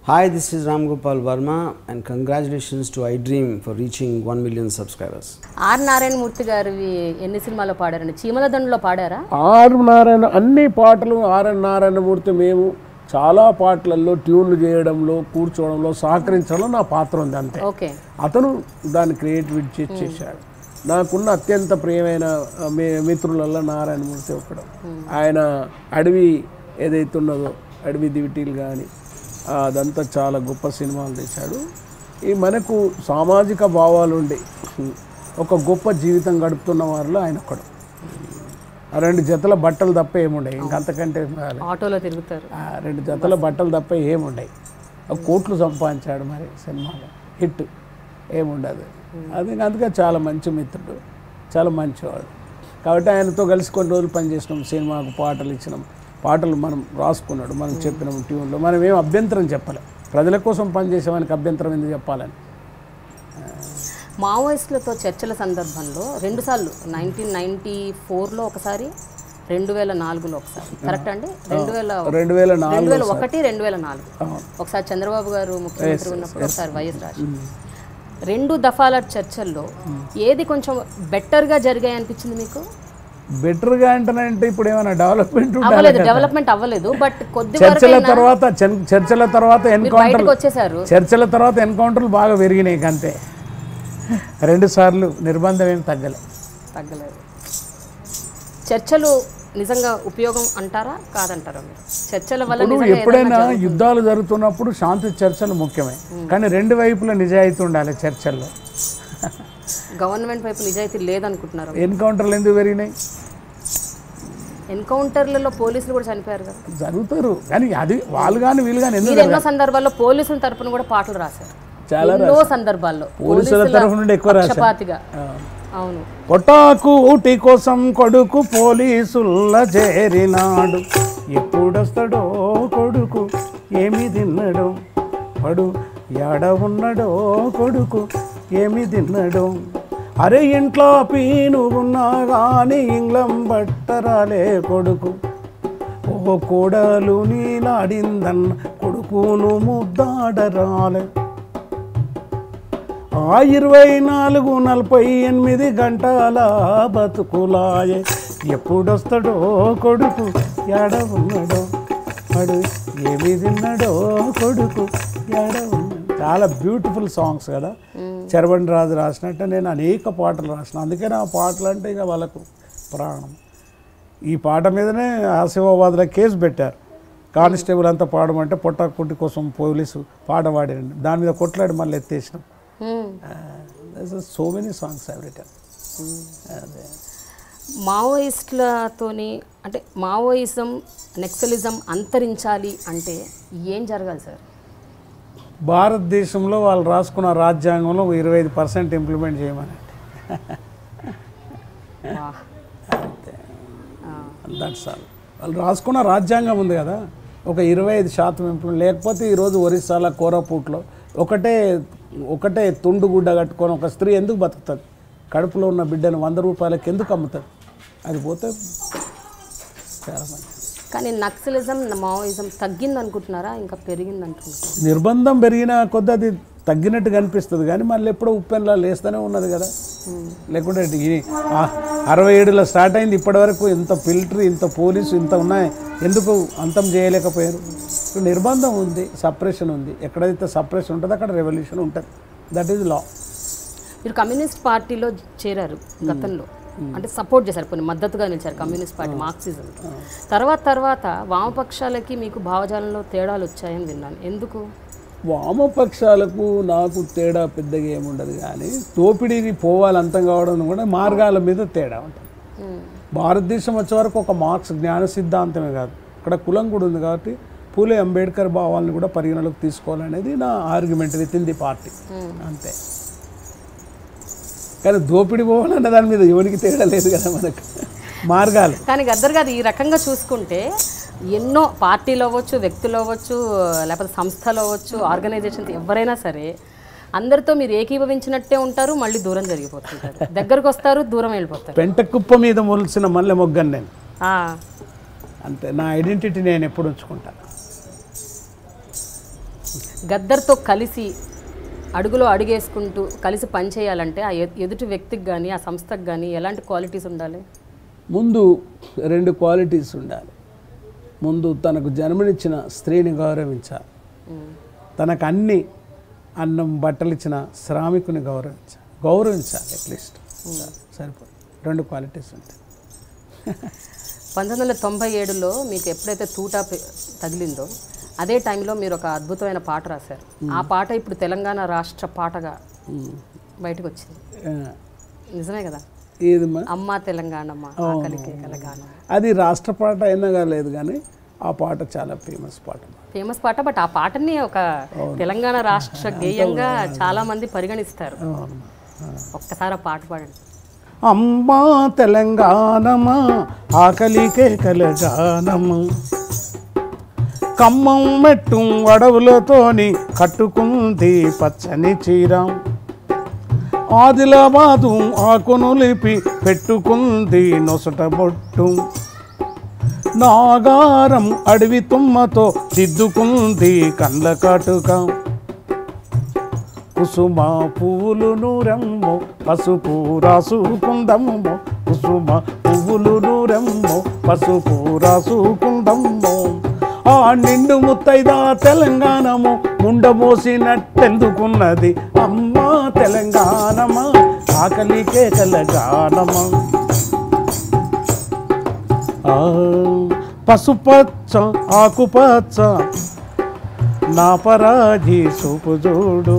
Hi, this is Ram Gopal Verma and congratulations to iDream for reaching 1 million subscribers. R Narayana Murthy గారు ఎన్ని సినిమాల్లో పాడారండి? చీమల దండలో పాడారా? Are Narayana అన్ని పాటలు ఆర్ నారాయణమూర్తి మేము చాలా పాటలలో ట్యూన్లు చేయడంలో కూర్చోవడంలో సహకరించడంలో నా పాత్ర ఉంది అంతే. ఓకే. అతను దాన్ని క్రియేటివిటీ చేశాడు. నాకున్న అత్యంత ప్రియమైన మిత్రులలో నారాయణమూర్తి ఒకడు. ఆయన అడవి ఏదైతే ఉన్నదో అడవి దివిటీలు కానీ అదంతా చాలా గొప్ప సినిమాలు తీశాడు. ఈ మనకు సామాజిక భావాలు ఉండి ఒక గొప్ప జీవితం గడుపుతున్న వారిలో ఆయన ఒకడు. 2 జతల బట్టలు తప్ప ఏముండయి, ఇంకంతకంటే ఆటోలో తిరుగుతారు. 2 జతల బట్టలు తప్ప ఏముండయి. కోట్లు సంపాదించాడు మరి సినిమాలో, హిట్ ఏముండదు. అందుకే చాలా మంచి మిత్రుడు, చాలా మంచివాడు. కాబట్టి ఆయనతో కలిసి కొన్ని రోజులు పనిచేసినాం, సినిమాకు పాటలు ఇచ్చినాం, పాటలు మనం రాసుకున్నాడు, మనం చెప్పినాం ట్యూన్లో. మనం ఏం అభ్యంతరం చెప్పలేం, ప్రజల కోసం పనిచేసేవానికి అభ్యంతరం ఎందుకు చెప్పాలని. మావోయిస్టులతో చర్చల సందర్భంలో 2 సార్లు 1994లో ఒకసారి, 2004లో ఒకసారి, కరెక్ట్ అండి? 2001, 2004 ఒకసారి చంద్రబాబు గారు ముఖ్యమంత్రి ఉన్నప్పుడు, ఒకసారి వైఎస్ రాజు. 2 దఫాల చర్చల్లో ఏది కొంచెం బెటర్గా జరిగాయి అనిపించింది మీకు? బెటర్గా అంటే ఇప్పుడు ఏమైనా డెవలప్మెంట్ డెవలప్మెంట్ అవ్వలేదు, బట్ కొద్ది చర్చల తర్వాత ఎన్కౌంటర్లు బాగా పెరిగినాయి అంతే. 2 సార్లు నిర్బంధం ఏం తగ్గలేదు. చర్చలు నిజంగా ఉపయోగం అంటారా కాదంటారా మీరు? చర్చల వల్ల ఎప్పుడైనా యుద్ధాలు జరుగుతున్నప్పుడు శాంతి చర్చలు ముఖ్యమే, కానీ 2 వైపుల నిజాయితీ ఉండాలి చర్చల్లో. గవర్నమెంట్ వైపు నిజాయితీ లేదనుకుంటున్నారు? ఎన్కౌంటర్లు ఎందుకు పెరిగినాయి? ఎన్కౌంటర్లలో పోలీసులు కూడా చనిపోయారు కదా. జరుగుతారు, కానీ అది వాళ్ళు కానీ వీళ్ళు కానీ ఎన్నో సందర్భాల్లో పోలీసుల తరపున కూడా పాటలు రాశారు. చాలా ఎన్నో సందర్భాల్లో పోలీసుల తరఫు నుండి ఎక్కువ పక్షపాతిగా. అవును. పొటాకు ఊటి కోసం కొడుకు పోలీసుల చేరినాడు, ఎప్పుడొస్తాడో కొడుకు ఏమి తిన్నాడో, పడు ఎడ ఉన్నాడో కొడుకు ఏమి తిన్నాడో, అరే ఇంట్లో పీను ఉన్నా కానీ ఇంగ్లం బట్టరాలే కొడుకు, ఓ కోడలు నీలాడిందన్న కొడుకును ముద్దాడరాలే, ఆ 24-48 గంటల బతుకులాయే, ఎప్పుడొస్తాడో కొడుకు ఎడ ఉన్నాడో, అడు ఏమి తిన్నాడో కొడుకు ఎడ ఉన్నాడు. చాలా బ్యూటిఫుల్ సాంగ్స్ కదా. చరబండి రాజు రాసినట్టు నేను అనేక పాటలు రాసిన, అందుకే నా పాటలు అంటే ఇక వాళ్ళకు ప్రాణం. ఈ పాట మీదనే ఆసిఫాబాద్లో కేసు పెట్టారు, కానిస్టేబుల్ అంతా పాడమంటే పొట్టాకుట్టి కోసం పోలీసు పాట పాడారండి, దాని మీద కొట్లాడి మళ్ళీ ఎత్తేసినాం. So many songs every time. మావోయిస్టులతోని అంటే మావోయిజం నెక్సలిజం అంతరించాలి అంటే ఏం జరగాలి సార్? భారతదేశంలో వాళ్ళు రాసుకున్న రాజ్యాంగంలో 25% ఇంప్లిమెంట్ చేయమని. That's all. వాళ్ళు రాసుకున్న రాజ్యాంగం ఉంది కదా, ఒక 25% ఇంప్లిమెంట్. లేకపోతే ఈరోజు ఒరిస్సాల కోరాపూట్లో ఒకటే తుండు గుడ్డ కట్టుకొని ఒక స్త్రీ ఎందుకు బతుకుతుంది? కడుపులో ఉన్న బిడ్డను 100 రూపాయలకి ఎందుకు అమ్ముతుంది? అది పోతే చాలా మంది. కానీ నక్సలిజం మావోయిజం తగ్గింది అనుకుంటున్నారా, ఇంకా పెరిగింది అంటున్నారు? నిర్బంధం పెరిగిన కొద్ది అది తగ్గినట్టు కనిపిస్తుంది, కానీ మళ్ళీ ఎప్పుడో ఉప్పెన్లా లేస్తూనే ఉన్నది కదా. లేకుంటే 67లో స్టార్ట్ అయింది, ఇప్పటివరకు ఇంత ఫిల్టరీ, ఇంత పోలీసు, ఇంత ఉన్నాయి, ఎందుకు అంతం చేయలేకపోయారు? నిర్బంధం ఉంది, సప్రెషన్ ఉంది. ఎక్కడైతే సప్రెషన్ ఉంటుందో అక్కడ రెవల్యూషన్ ఉంటుంది. That is law. మీరు కమ్యూనిస్ట్ పార్టీలో చేరారు గతంలో, అంటే సపోర్ట్ చేశారు, కొన్ని మద్దతుగా నిలిచారు కమ్యూనిస్ట్ పార్టీ, మార్క్సిజం. తర్వాత వామపక్షాలకి మీకు భావజాలంలో తేడాలు వచ్చాయని విన్నాను, ఎందుకు? వామపక్షాలకు నాకు తేడా పెద్దగా ఏముండదు, కానీ దోపిడీని పోవాలి అంతం కావడం కూడా మార్గాల మీద తేడా ఉంటుంది. భారతదేశం వచ్చే వరకు ఒక మార్క్స్ జ్ఞాన సిద్ధాంతమే కాదు, ఇక్కడ కులం కూడా ఉంది. కాబట్టి పూలే అంబేద్కర్ భావాలను కూడా పరిగణలోకి తీసుకోవాలనేది నా argument with in the party, అంతే. కానీ దోపిడి పోవాలన్న దాని మీద ఎవరికి తేడా లేదు కదా మనకు, మార్గాలు. కానీ గద్దర్ గారు ఈ రకంగా చూసుకుంటే ఎన్నో పార్టీలు అవ్వచ్చు, వ్యక్తులు అవ్వచ్చు, లేకపోతే సంస్థలు అవ్వచ్చు, ఆర్గనైజేషన్స్ ఎవరైనా సరే అందరితో మీరు ఏకీభవించినట్టే ఉంటారు, మళ్ళీ దూరం జరిగిపోతుంటారు, దగ్గరకు వస్తారు, దూరం వెళ్ళిపోతారు. పెంట కుప్ప మీద మొలిసిన మల్లె మొగ్గను నేను, అంతే. నా ఐడెంటిటీ నేను ఎప్పుడు ఉంచుకుంటాను. గద్దర్తో కలిసి అడుగులో అడుగేసుకుంటూ కలిసి పనిచేయాలంటే ఆ ఎదుటి వ్యక్తికి కానీ ఆ సంస్థకు కానీ ఎలాంటి క్వాలిటీస్ ఉండాలి? ముందు 2 క్వాలిటీస్ ఉండాలి. ముందు తనకు జన్మనిచ్చిన స్త్రీని గౌరవించాలి, తనకు అన్ని అన్నం బట్టలు ఇచ్చిన శ్రామికుని గౌరవించాలి అట్లీస్ట్, సరిపోదు. 2 క్వాలిటీస్ ఉంటాయి. 1997లో మీకు ఎప్పుడైతే తూటా తగిలిందో అదే టైంలో మీరు ఒక అద్భుతమైన పాట రాశారు. ఆ పాట ఇప్పుడు తెలంగాణ రాష్ట్ర పాటగా బయటకు వచ్చింది, నిజమే కదా? అమ్మా తెలంగాణమ్మ ఆకలికే కలగానం. అది రాష్ట్ర పాట అయినా కాలేదు కానీ ఆ పాట చాలా ఫేమస్ పాట. బట్ ఆ పాటని ఒక తెలంగాణ రాష్ట్ర గేయంగా చాలా మంది పరిగణిస్తారు. ఒక్కసారి ఆ పాట పాడండి. అమ్మా తెలంగాణమా ఆకలికే కలగానమ్మా, ఖమ్మం మెట్టు అడవులతోని కట్టుకుంది పచ్చని చీర, ఆదిలాబాదు ఆకును లిపి పెట్టుకుంది నొసట బొట్టు, నాగారం అడవి తుమ్మతో దిద్దుకుంది కండ్ల కాటుక, కుసుమ పువ్వులు నూరెమ్మో పసుపు రాసుకుందమ్మో, కుసుమ పువ్వులు నూరెమ్మో పసుపు రాసుకుందమ్మో, ఆ నిండు ముత్తైదా తెలంగాణము ముండమోసినట్టెందుకున్నది, అమ్మా తెలంగాణమా ఆకలికే కలగానమా. పసుపచ్చ ఆకుపచ్చ నా పరాజీ సూపు చూడు,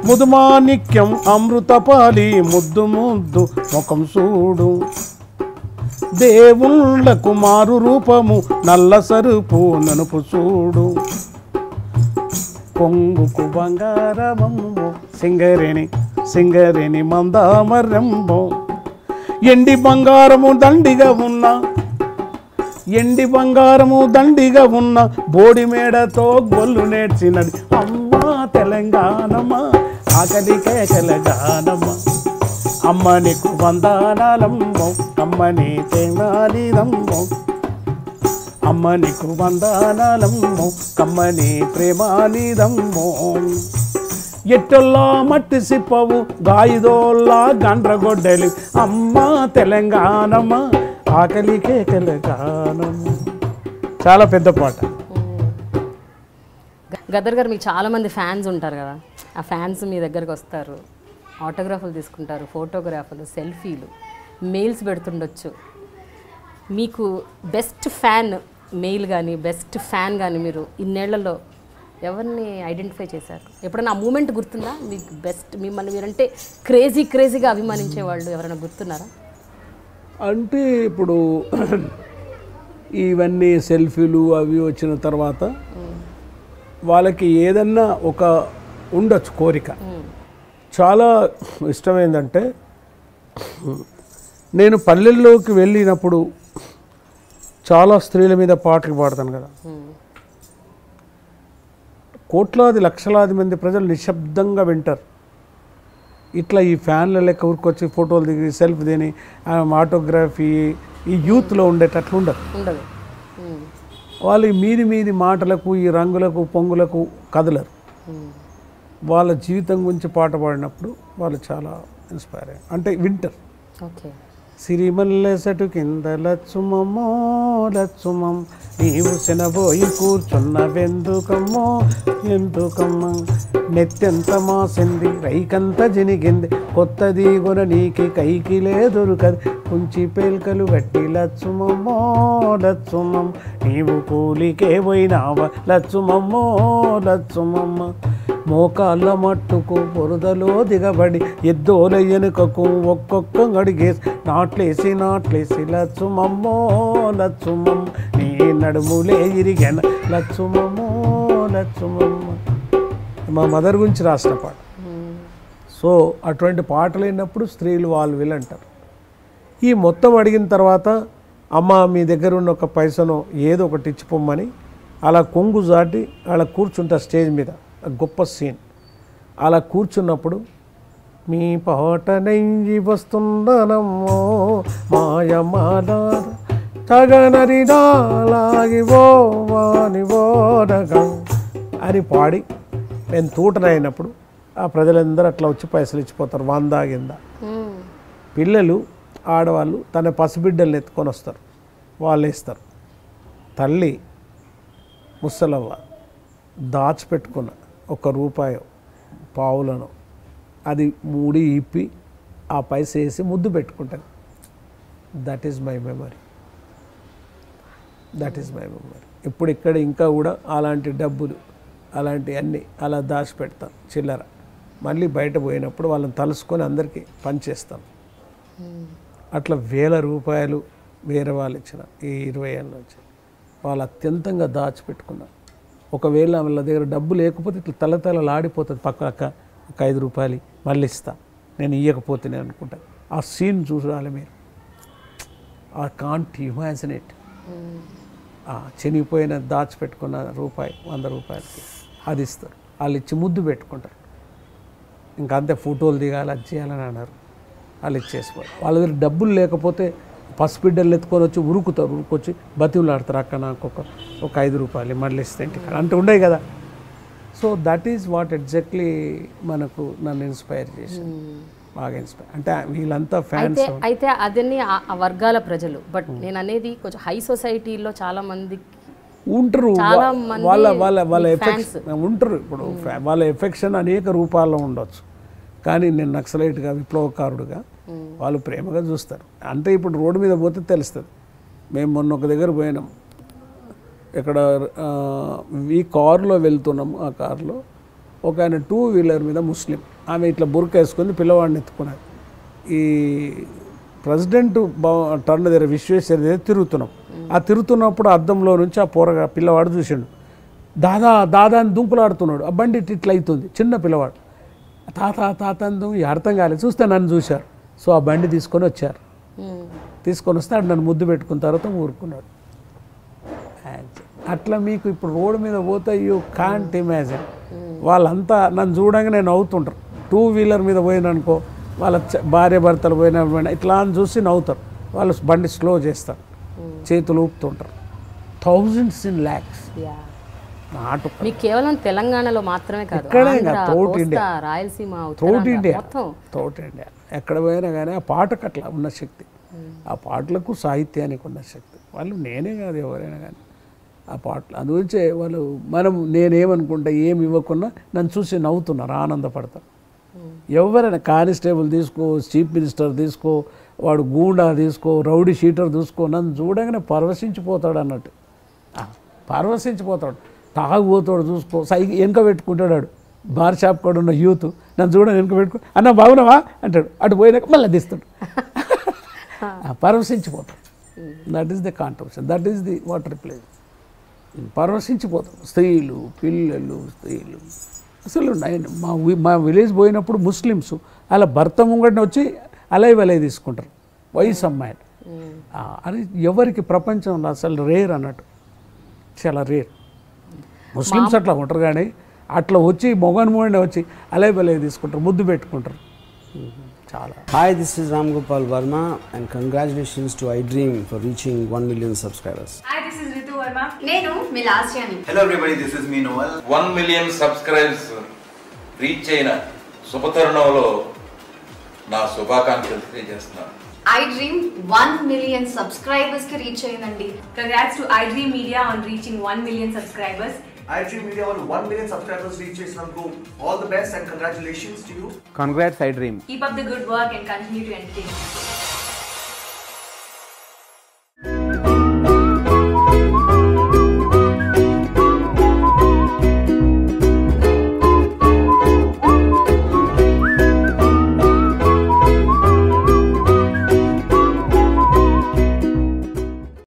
ముదుమాణిక్యం అమృతపాలి ముద్దు ముద్దు ముఖం చూడు, దేవుళ్ళకు మారు రూపము నల్ల సరుపు ననుపు చూడు, కొంగుకు బంగారమమ్మో సింగరేణి మందామరమ్మో, ఎండి బంగారము దండిగా ఉన్న బోడి మేడతో గొల్లు నేర్చినది, అమ్మా తెలంగాణమా ఆకలికే కలగానమ్మా, అమ్మ నీకు వందనాలమ్మో అమ్మని తేనాలిదమ్మో, అమ్మ నీకు వందనాలమ్మో కమ్మని ప్రేమానిదమ్మో, ఎట్టొల్లా మట్టి సిప్పవు గాయిదోల్లా గండ్రగొడ్డలి, అమ్మ తెలంగాణమా ఆకలికే కలగానమ్మా. చాలా పెద్ద పాట. గద్దర్ గారు మీకు చాలామంది ఫ్యాన్స్ ఉంటారు కదా, ఆ ఫ్యాన్స్ మీ దగ్గరకు వస్తారు, ఆటోగ్రాఫ్లు తీసుకుంటారు, ఫోటోగ్రాఫ్లు, సెల్ఫీలు, మెయిల్స్ పెడుతుండొచ్చు. మీకు బెస్ట్ ఫ్యాన్ మెయిల్ కానీ బెస్ట్ ఫ్యాన్ కానీ మీరు ఇన్నేళ్లలో ఎవరిని ఐడెంటిఫై చేశారు? ఎప్పుడైనా ఆ మూమెంట్ గుర్తుందా మీకు? బెస్ట్ మిమ్మల్ని మీరంటే క్రేజీగా అభిమానించే వాళ్ళు ఎవరైనా గుర్తున్నారా? అంటే ఇప్పుడు ఇవన్నీ సెల్ఫీలు అవి వచ్చిన తర్వాత వాళ్ళకి ఏదన్నా ఒక ఉండొచ్చు కోరిక. చాలా ఇష్టమైందంటే నేను పల్లెల్లోకి వెళ్ళినప్పుడు చాలా స్త్రీల మీద పాటలు పాడతాను కదా, కోట్లాది లక్షలాది మంది ప్రజలు నిశ్శబ్దంగా వింటారు. ఇట్లా ఈ ఫ్యాన్ల లెక్క ఊరుకొచ్చి ఫోటోలు దిగి సెల్ఫీ తిని ఆటోగ్రఫీ ఈ యూత్లో ఉండేటట్లు ఉండదు. వాళ్ళు మీది మాటలకు ఈ రంగులకు పొంగులకు కదలరు. వాళ్ళ జీవితం గురించి పాట పాడినప్పుడు వాళ్ళు చాలా ఇన్స్పైర్ అయ్యారు, అంటే వింటర్. సిరిమల్లె సెటు కింద లచ్చుమమ్మో లచ్చుమం, నీవు శనబోయి కూర్చున్నవెందుకమ్మో ఎందుకమ్మా, నెత్తెంత మాసింది రైకంత జినిగింది, కొత్తది కొన నీకి కైకి లేదొరుకది, కుంచి పేల్కలు గట్టి లచ్చుమమ్మో లచ్చుమం, నీవు కూలికే పోయినావా లచ్చుమమ్మో లచ్చుమమ్మ, మోకాళ్ళ మట్టుకు బురదలో దిగబడి ఎద్దోల ఎనుకకు ఒక్కొక్క అడిగేసి నాట్లేసి లచ్చుమమ్మో లచ్చుమమ్మ, నీ నడుములే ఇరిగెన లచ్చుమమ్మో లచ్చుమమ్మ. మా మదర్ గురించి రాసిన పాట. సో అటువంటి పాటలు అయినప్పుడు స్త్రీలు వాళ్ళు వీళ్ళంటారు. ఈ మొత్తం అడిగిన తర్వాత అమ్మ మీ దగ్గర ఉన్న ఒక పైసను ఏదో ఒకటి ఇచ్చిపోమ్మని అలా కొంగు జాటి అలా కూర్చుంటా స్టేజ్ మీద. గొప్ప సీన్. అలా కూర్చున్నప్పుడు మీ పాట నెయ్యి వస్తుందనమ్మో మాయమాల తగనరినాలాగివో వానివోనగం అని పాడి నేను తూటనైనప్పుడు ఆ ప్రజలందరూ అట్లా వచ్చి పైసలు ఇచ్చిపోతారు 100 కింద. పిల్లలు ఆడవాళ్ళు తన పసిబిడ్డల్ని ఎత్తుకొని వస్తారు, వాళ్ళు ఇస్తారు. తల్లి ముసలవ్వ దాచిపెట్టుకున్న ₹1 పావులను అది మూడి ఇప్పి ఆ పైస వేసి ముద్దు పెట్టుకుంటాను. That is my memory. ఇప్పుడు ఇక్కడ ఇంకా కూడా అలాంటి డబ్బులు అలాంటి అన్నీ అలా దాచిపెడతాను చిల్లర. మళ్ళీ బయట పోయినప్పుడు వాళ్ళని తలుసుకొని అందరికీ పనిచేస్తాం. అట్లా ₹1000 వేరే వాళ్ళు ఇచ్చిన ఈ 20 ఏళ్ళ నుంచి వాళ్ళు అత్యంతంగా దాచిపెట్టుకున్నారు. ఒకవేళ వాళ్ళ దగ్గర డబ్బు లేకపోతే ఇట్లా తలతలలాడిపోతుంది. పక్క ఒక ₹5 మళ్ళీ ఇస్తా, నేను ఇవ్వకపోతే నేను అనుకుంటాను. ఆ సీన్ చూడాలి మీరు. I can't imagine it. చెనిగిపోయిన దాచిపెట్టుకున్న ₹100 అది ఇస్తారు. వాళ్ళు ఇచ్చి ముద్దు పెట్టుకుంటారు. ఇంకా అంతే, ఫోటోలు దిగాలి అది చేయాలని అన్నారు. వాళ్ళు ఇచ్చేసిపోరు. వాళ్ళ దగ్గర డబ్బులు లేకపోతే పసిబిడ్డలు ఎత్తుకొని వచ్చి ఉరుకొచ్చి బతివులాడతారు. అక్కడ నాకు ఒక ₹5 మళ్ళీ ఇస్తే ఇంటికి అంటే ఉండేవి కదా. So that is what exactly మనకు నన్ను ఇన్స్పైర్ చేసింది, బాగా ఇన్స్పైర్. అంటే వీళ్ళంతా ఫ్యాన్స్. అయితే అదన్నీ ఆ వర్గాల ప్రజలు. బట్ నేను అనేది కొంచెం హై సొసైటీలో చాలా మంది ఉంటారు, వాళ్ళ ఎఫెక్షన్ ఉంటారు. ఇప్పుడు వాళ్ళ ఎఫెక్షన్ అనేక రూపాల్లో ఉండొచ్చు. కానీ నేను నక్సలైట్గా విప్లవకారుడుగా వాళ్ళు ప్రేమగా చూస్తారు. అంటే ఇప్పుడు రోడ్డు మీద పోతే తెలుస్తుంది. మేము మొన్న ఒక దగ్గర పోయినాం, ఇక్కడ ఈ కారులో వెళ్తున్నాము. ఆ కారులో ఒక ఆయన 2 వీలర్ మీద ముస్లిం, ఆమె ఇట్లా బుర్కా వేసుకొని పిల్లవాడిని ఎత్తుకున్నది. ఈ ప్రెసిడెంట్ టర్న్ దగ్గర విశ్వేశ్వర దగ్గర తిరుగుతున్నాం. ఆ తిరుగుతున్నప్పుడు అద్దంలో నుంచి ఆ పిల్లవాడు చూసిండు. దాదా అని దుంకులాడుతున్నాడు. ఆ బండి ఇట్లా అవుతుంది. చిన్న పిల్లవాడు తాత అని అర్థం కాలేదు. చూస్తే నన్ను చూశారు. సో ఆ బండి తీసుకొని వచ్చారు. తీసుకొని వస్తే నన్ను ముద్దు పెట్టుకున్న తర్వాత ఊరుకున్నాడు. అట్లా మీకు ఇప్పుడు రోడ్డు మీద పోతే యూ కాంట్ ఇమాజిన్. వాళ్ళంతా నన్ను చూడంగా నేను నవ్వుతుంటారు. 2 వీలర్ మీద పోయిననుకో, వాళ్ళ భార్య భర్తలు పోయినా ఇట్లా అని చూసి నవ్వుతారు. వాళ్ళు బండి స్లో చేస్తారు, చేతులు ఊపుతుంటారు. thousands in lakhs. మీకు కేవలం తెలంగాణలో మాత్రమే కాదు, త్రౌట్ ఇండియా, రాయలసీమ, త్రౌట్ ఇండియా. ఎక్కడ పోయినా కానీ ఆ పాటకు అట్లా ఉన్న శక్తి, ఆ పాటలకు సాహిత్యానికి ఉన్న శక్తి. వాళ్ళు నేనే కాదు ఎవరైనా కానీ ఆ పాటలు అందుగురించే వాళ్ళు నేనేమనుకుంటా ఏమి ఇవ్వకున్నా నన్ను చూసి నవ్వుతున్నారు, ఆనందపడతారు. ఎవరైనా కానిస్టేబుల్ తీసుకో, చీఫ్ మినిస్టర్ తీసుకో, వాడు గూండా తీసుకో, రౌడీ షీటర్ తీసుకో, నన్ను చూడగానే పరవశించిపోతాడు అన్నట్టు. పరవశించిపోతాడు. తాగుపోతాడు చూసుకో, వెనక పెట్టుకుంటాడు. బార్ షాప్ కూడా ఉన్న యూత్ నన్ను చూడని వెనక పెట్టుకో, అన్న బాగున్నావా అంటాడు. అటు పోయినాక మళ్ళీ తీస్తాడు. పరవశించిపోతాడు. That is the contribution, that is the water play. పరవశించిపోతాడు. స్త్రీలు అసలు మా విలేజ్ పోయినప్పుడు ముస్లిమ్స్ అలా భర్త ముంగడిని వచ్చి అలై తీసుకుంటారు, వయసు అమ్మాయిలు. అది ఎవరికి ప్రపంచంలో అసలు రేర్ అన్నట్టు, చాలా రేర్. ముస్లిమ్స్ అట్లా ఉంటారు కానీ అట్లా వచ్చి మొగని వచ్చి అలై తీసుకుంటారు, ముద్దు పెట్టుకుంటారు. చాలా. Hi, this is Ram Gopal Verma and congratulations to iDream for reaching 1 million subscribers. Hi, this is Ritu Verma. Nenu Milasyani. Hello everybody, this is me Noel. 1 million subscribers reach అయిన శుభతరుణంలో నా శుభాకాంక్షలు తెలియజేస్తున్నాను. iDream 1 million subscribers కి reach అయ్యిందండి. Congrats to iDream Media on reaching 1 million subscribers. iDream Media on 1 million subscribers reach చేసినందుకు all the best and congratulations to you. Congrats iDream. Keep up the good work and continue to entertain us.